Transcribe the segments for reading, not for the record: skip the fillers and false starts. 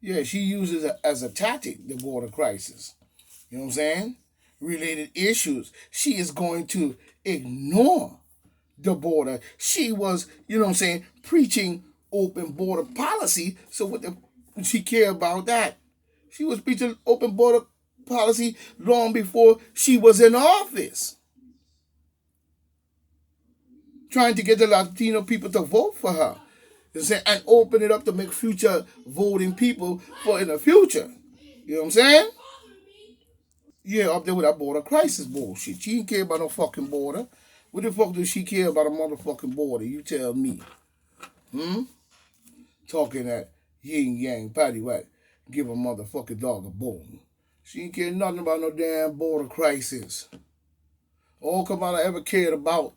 Yeah, she uses it as a tactic, the border crisis. You know what I'm saying? Related issues. She is going to ignore the border. She was, you know what I'm saying, preaching open border policy. So what the she care about that? She was preaching open border policy long before she was in office, trying to get the Latino people to vote for her. You know, and open it up to make future voting people for in the future. You know what I'm saying? Yeah, up there with that border crisis bullshit. She didn't care about no fucking border. What the fuck does she care about a motherfucking border? You tell me. Hmm? Talking that yin yang patty whack. Give a motherfucking dog a bone. She ain't care nothing about no damn border crisis. All Kamala ever cared about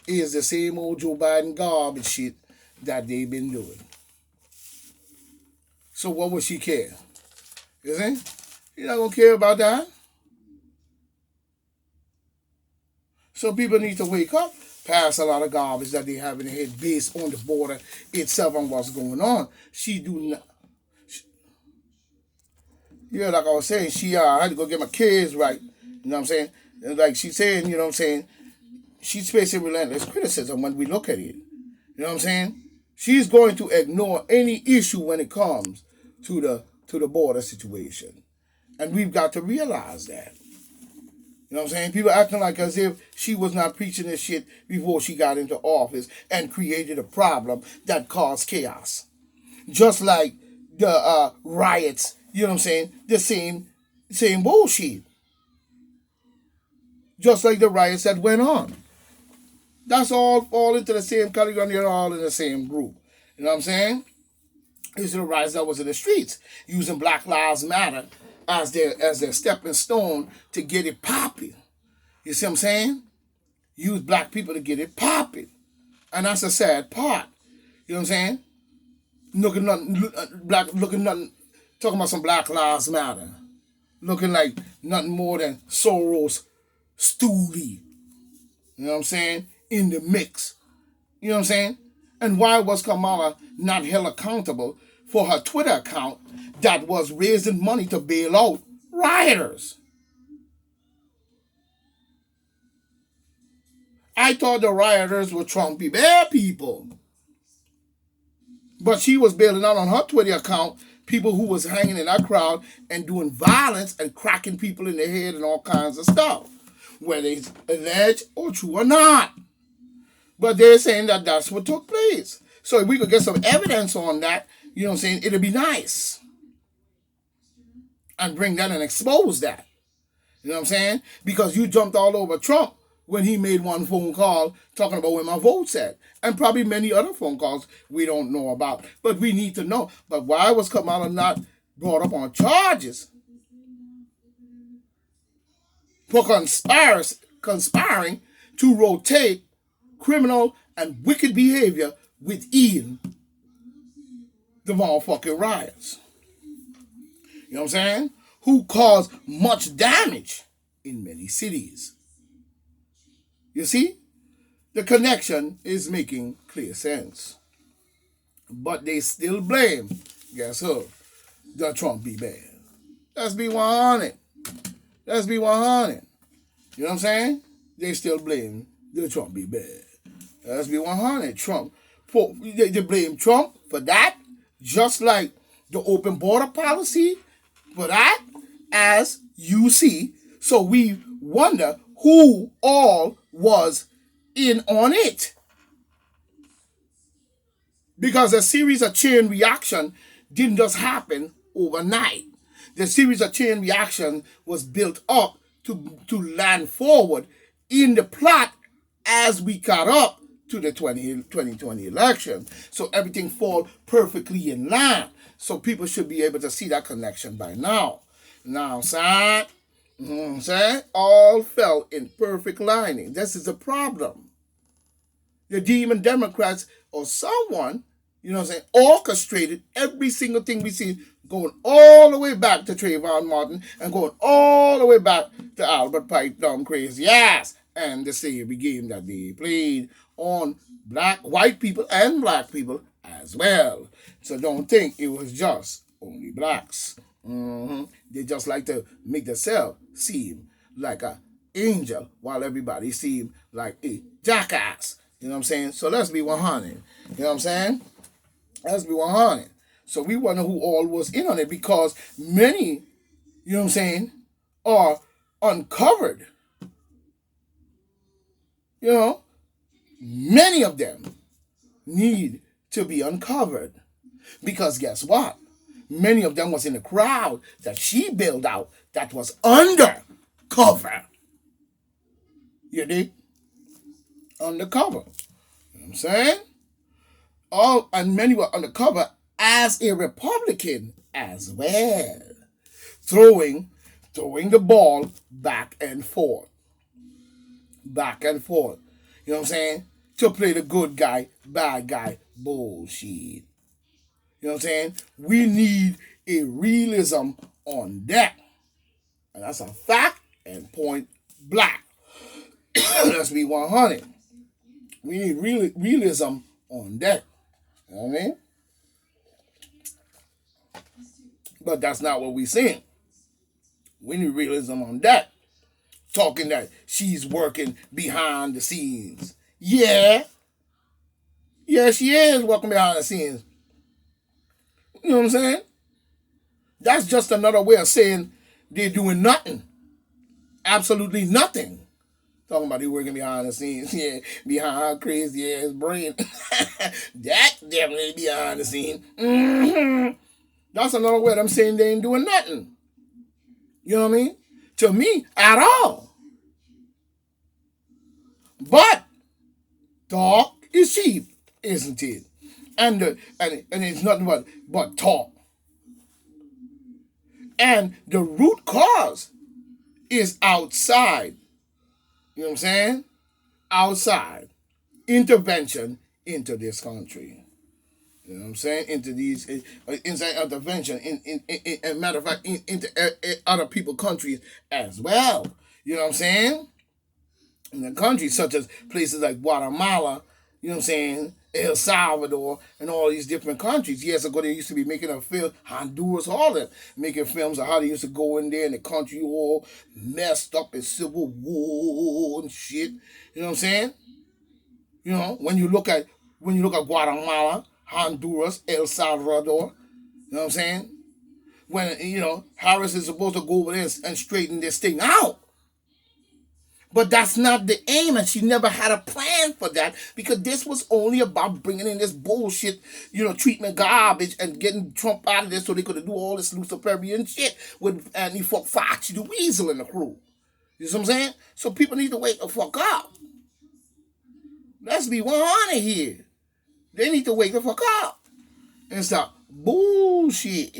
is the same old Joe Biden garbage shit that they've been doing. So what would she care? You see? You're not gonna care about that. So people need to wake up past a lot of garbage that they have in their head based on the border itself and what's going on. She do not. Yeah, like I was saying, I had to go get my kids right. You know what I'm saying? And like she's saying, you know what I'm saying? She's facing relentless criticism when we look at it. You know what I'm saying? She's going to ignore any issue when it comes to the border situation. And we've got to realize that. You know what I'm saying? People acting like as if she was not preaching this shit before she got into office and created a problem that caused chaos. Just like the riots, you know what I'm saying? The same bullshit. Just like the riots that went on. That's all fall into the same category. They're all in the same group. You know what I'm saying? These are the riots that was in the streets, using Black Lives Matter as their stepping stone to get it popping. You see what I'm saying? Use black people to get it popping. And that's a sad part. You know what I'm saying? Looking nothing, talking about some Black Lives Matter. Looking like nothing more than Soros stoolie. You know what I'm saying? In the mix. You know what I'm saying? And why was Kamala not held accountable for her Twitter account that was raising money to bail out rioters? I thought the rioters were Trumpy bad people. But she was bailing out on her Twitter account people who was hanging in that crowd and doing violence and cracking people in the head and all kinds of stuff, whether it's alleged or true or not. But they're saying that that's what took place. So if we could get some evidence on that, you know what I'm saying, it'd be nice. And bring that and expose that. You know what I'm saying? Because you jumped all over Trump when he made one phone call talking about where my vote's at. And probably many other phone calls we don't know about. But we need to know. But why was Kamala not brought up on charges for conspiring to rotate criminal and wicked behavior within the motherfucking riots? You know what I'm saying? Who caused much damage in many cities. You see? The connection is making clear sense. But they still blame, guess who? The Trump be bad. Let's be 100. Let's be 100. You know what I'm saying? They still blame the Trump be bad. Let's be 100. They blame Trump for that, just like the open border policy for that, as you see. So we wonder who all was in on it. Because a series of chain reaction didn't just happen overnight. The series of chain reaction was built up to land forward in the plot as we got up to the 2020 election. So everything fall perfectly in line. So people should be able to see that connection by now. Now, son, all fell in perfect lining. This is a problem. The demon Democrats or someone, you know what I'm saying, orchestrated every single thing we see going all the way back to Trayvon Martin and going all the way back to Albert Pike, dumb crazy ass, and the slavery game that they played on white people and black people as well. So don't think it was just only blacks. They just like to make themselves seem like a angel while everybody seem like a jackass. You know what I'm saying? So let's be 100. You know what I'm saying? Let's be 100. So we wonder who all was in on it because many, you know what I'm saying, are uncovered. You know, many of them need to be uncovered because guess what? Many of them was in the crowd that she built out that was undercover. You dig? Undercover. You know what I'm saying? All and many were undercover as a Republican as well. Throwing the ball back and forth. Back and forth. You know what I'm saying? To play the good guy, bad guy bullshit. You know what I'm saying? We need a realism on that. And that's a fact and point black. Let's be 100. We need realism on that. You know what I mean? But that's not what we're saying. We need realism on that. Talking that she's working behind the scenes. Yeah. Yeah, she is working behind the scenes. You know what I'm saying? That's just another way of saying they're doing nothing. Absolutely nothing. Talking about they working behind the scenes. Yeah, behind her crazy ass brain. That definitely behind the scene. That's another way of them saying they ain't doing nothing. You know what I mean? To me, at all. But talk is cheap, isn't it? And it's nothing but talk. And the root cause is outside. You know what I'm saying? Outside. Intervention into this country. You know what I'm saying? Into these inside intervention, in matter of fact, into other people's countries as well. You know what I'm saying? In the countries such as places like Guatemala, you know what I'm saying, El Salvador, and all these different countries. Years ago, they used to be making a film, Honduras, all that, making films of how they used to go in there and the country all messed up in civil war and shit. You know what I'm saying? You know, when you look at Guatemala, Honduras, El Salvador, you know what I'm saying? When, you know, Harris is supposed to go over there and straighten this thing out. But that's not the aim, and she never had a plan for that because this was only about bringing in this bullshit, you know, treatment garbage and getting Trump out of there so they could do all this Luciferian shit with Andy Fauci the Weasel in the crew. You know what I'm saying? So people need to wake the fuck up. Let's be 100 here. They need to wake the fuck up and stop bullshitting.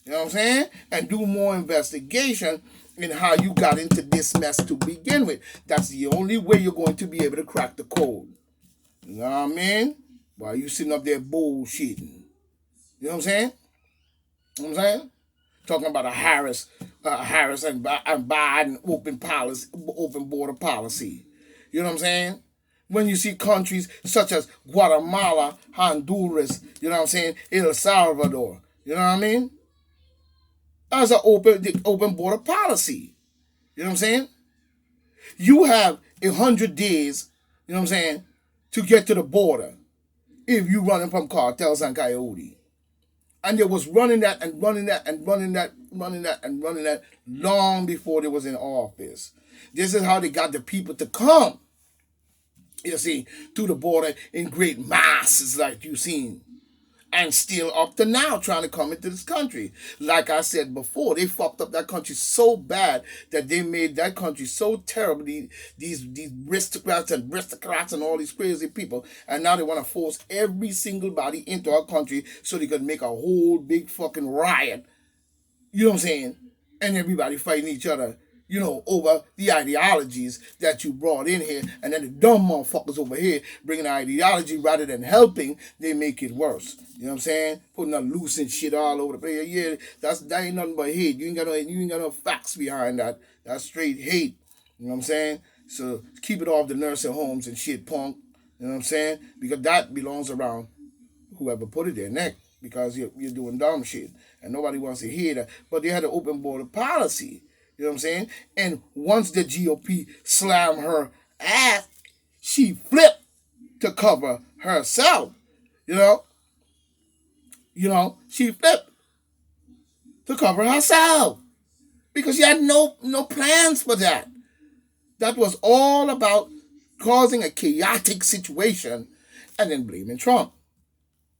You know what I'm saying? And do more investigation in how you got into this mess to begin with. That's the only way you're going to be able to crack the code. You know what I mean? While you sitting up there bullshitting. You know what I'm saying? You know what I'm saying? Talking about a Harris and Biden open border policy. You know what I'm saying? When you see countries such as Guatemala, Honduras, you know what I'm saying, El Salvador, you know what I mean? As an open border policy. You know what I'm saying? You have 100 days, you know what I'm saying, to get to the border if you running from cartels and coyote. And they was running that long before they was in office. This is how they got the people to come, you see, to the border in great masses like you've seen. And still up to now trying to come into this country. Like I said before, they fucked up that country so bad that they made that country so terribly, these aristocrats and all these crazy people. And now they want to force every single body into our country so they could make a whole big fucking riot. You know what I'm saying? And everybody fighting each other, you know, over the ideologies that you brought in here. And then the dumb motherfuckers over here bringing the ideology rather than helping, they make it worse. You know what I'm saying? Putting a loose and shit all over the place. Yeah, that ain't nothing but hate. You ain't got no facts behind that. That's straight hate. You know what I'm saying? So keep it off the nursing homes and shit, punk. You know what I'm saying? Because that belongs around whoever put it there next. because you're doing dumb shit. And nobody wants to hear that. But they had an open border policy. You know what I'm saying? And once the GOP slammed her ass, she flipped to cover herself. You know? She flipped to cover herself. Because she had no plans for that. That was all about causing a chaotic situation and then blaming Trump.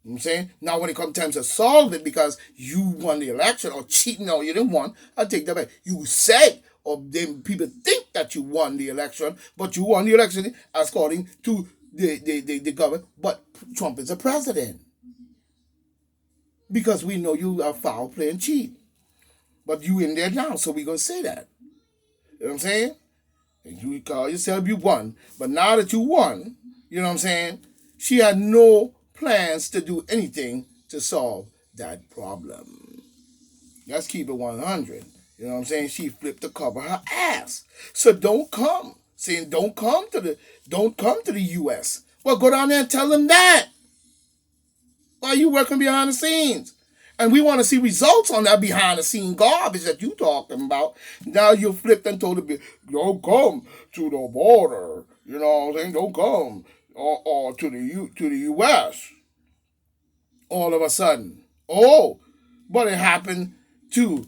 You know what I'm saying? Now when it comes time to solve it because you won the election or cheating, no, you didn't won, I'll take that back. You say, or then people think that you won the election, but you won the election according to the government, but Trump is the president. Because we know you are foul play and cheat. But you in there now, so we're going to say that. You know what I'm saying? And you call yourself you won. But now that you won, you know what I'm saying? She had no plans to do anything to solve that problem. Let's keep it 100. You know what I'm saying? She flipped to cover her ass. So don't come. Saying don't come to the US. Well, go down there and tell them that. Why you working behind the scenes? And we want to see results on that behind the scene garbage that you talking about. Now you flipped and told them, don't come to the border. You know what I'm saying? Don't come or to the US. All of a sudden. Oh, but it happened to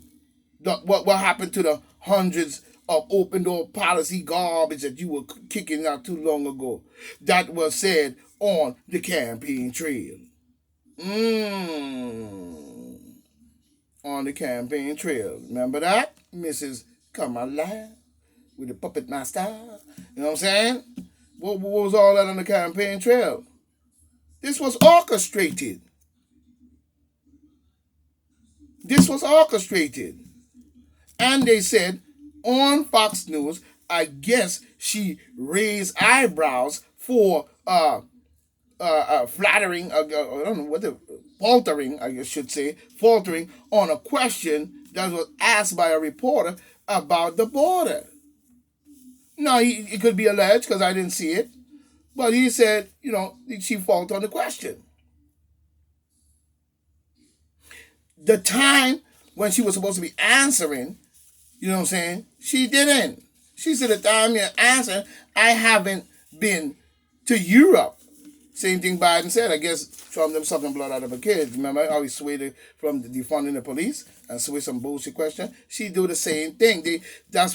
what happened to the hundreds of open door policy garbage that you were kicking out too long ago. That was said on the campaign trail. On the campaign trail. Remember that? Mrs. Kamala with the puppet master. You know what I'm saying? What was all that on the campaign trail? This was orchestrated. And they said on Fox News, I guess she raised eyebrows for flattering, I don't know what faltering, I should say, faltering on a question that was asked by a reporter about the border. Now, it could be alleged because I didn't see it, but he said, she faltered on the question. The time when she was supposed to be answering, you know what I'm saying, she didn't. She said, the time you're answering, I haven't been to Europe. Same thing Biden said. I guess Trump them sucking blood out of her kids. Remember how he swayed from defunding the police and swayed some bullshit question? She do the same thing. That's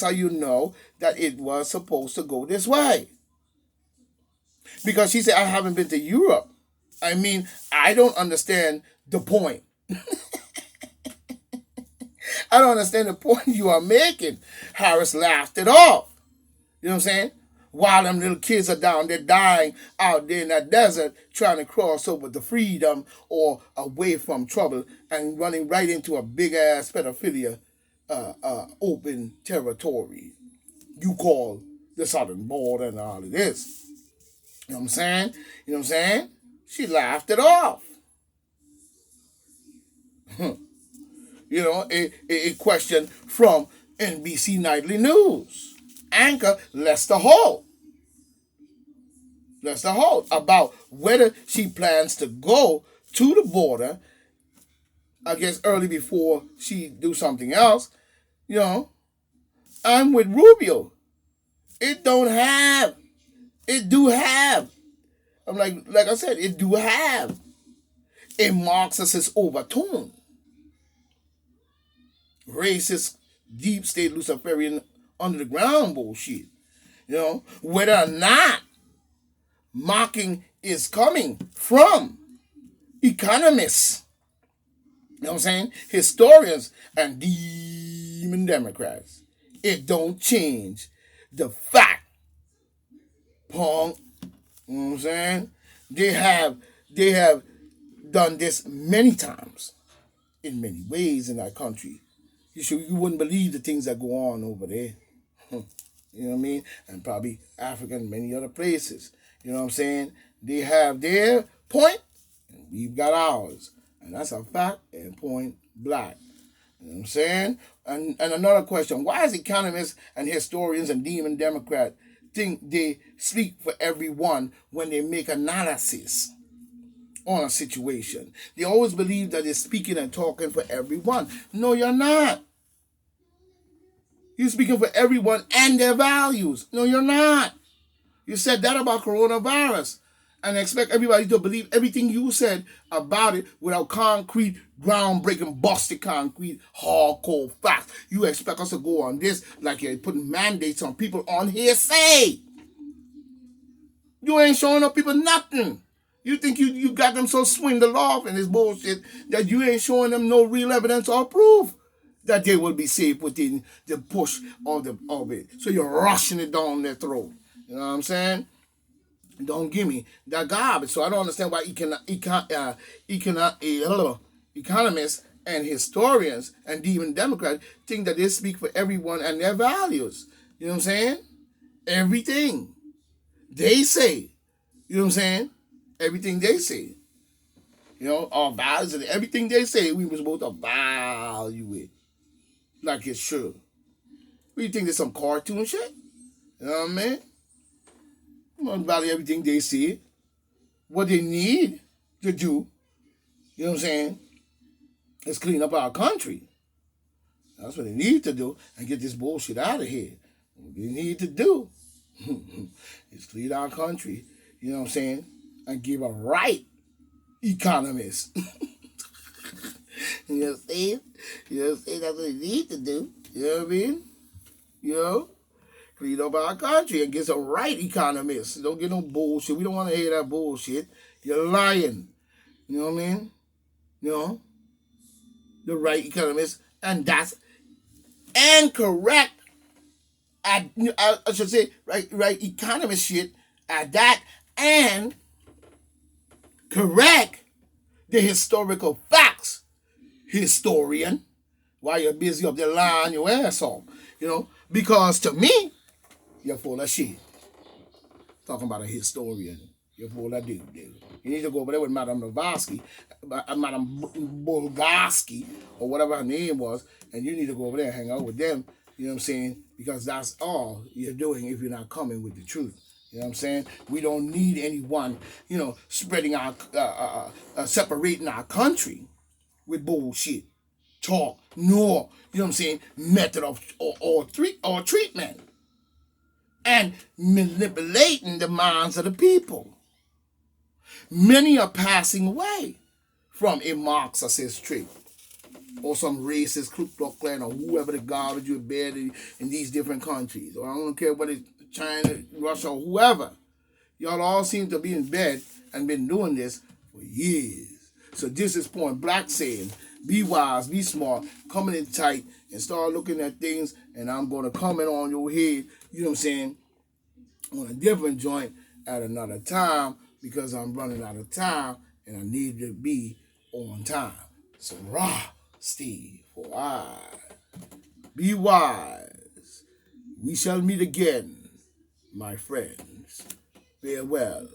how you know that it was supposed to go this way. Because she said, I haven't been to Europe. I mean, I don't understand the point. I don't understand the point you are making. Harris laughed it off. You know what I'm saying? While them little kids are down there dying out there in that desert trying to cross over to freedom or away from trouble and running right into a big-ass pedophilia open territory you call the southern border and all of this. You know what I'm saying? She laughed it off. A question from NBC Nightly News. Anchor Lester Holt about whether she plans to go to the border, I guess early before she do something else, I'm with Rubio. It do have. I'm like I said, it do have a Marxist overtone. Racist, deep state Luciferian under the ground bullshit. Whether or not mocking is coming from economists, historians and demon Democrats. It don't change the fact, punk, they have done this many times in many ways in our country. You wouldn't believe the things that go on over there. You know what I mean? And probably Africa and many other places. You know what I'm saying? They have their point, and we've got ours. And that's a fact and point blank. You know what I'm saying? And another question, why is economists and historians and demon Democrats think they speak for everyone when they make analysis on a situation. They always believe that they're speaking and talking for everyone. No, you're not. You're speaking for everyone and their values. No, you're not. You said that about coronavirus and expect everybody to believe everything you said about it without concrete, groundbreaking, busted concrete, hardcore facts. You expect us to go on this like you're putting mandates on people on hearsay. You ain't showing up people nothing. You think you got them so swindled off in this bullshit that you ain't showing them no real evidence or proof that they will be safe within the push of it. So you're rushing it down their throat. You know what I'm saying? Don't give me that garbage. So I don't understand why economists and historians and even Democrats think that they speak for everyone and their values. You know what I'm saying? Everything they say. You know what I'm saying? Everything they say. You know, our values and everything they say, we were supposed to value it like it should. What, you think there's some cartoon shit? You know what I mean? You want to value everything they say. What they need to do, you know what I'm saying, is clean up our country. That's what they need to do and get this bullshit out of here. What they need to do is clean our country, you know what I'm saying, and give a right economist. You know what I'm saying? You know what I'm saying? That's what they need to do. You know what I mean? You know? Clean up our country and get some right economists. Don't get no bullshit. We don't want to hear that bullshit. You're lying. You know what I mean? You know? The right economists. And that's incorrect. I should say right economist shit at that, and correct the historical facts, historian, while you're busy up there lying your ass off. You know? Because to me, you're full of shit. Talking about a historian. You're full of dude. You need to go over there with Madame Blavatsky, Madame Bulgarsky, or whatever her name was, and you need to go over there and hang out with them. You know what I'm saying? Because that's all you're doing if you're not coming with the truth. You know what I'm saying? We don't need anyone, you know, spreading our, separating our country with bullshit, talk, nor, you know what I'm saying, method of or treatment. And manipulating the minds of the people. Many are passing away from a Marxist trait or some racist Ku Klux Klan or whoever the garbage you bed in these different countries. Or I don't care whether it's China, Russia, or whoever. Y'all all seem to be in bed and been doing this for years. So this is Point Black saying, be wise, be smart, coming in tight, and start looking at things, and I'm going to comment on your head, you know what I'm saying, on a different joint at another time, because I'm running out of time, and I need to be on time. So, Steve, for I, be wise. We shall meet again, my friends. Farewell.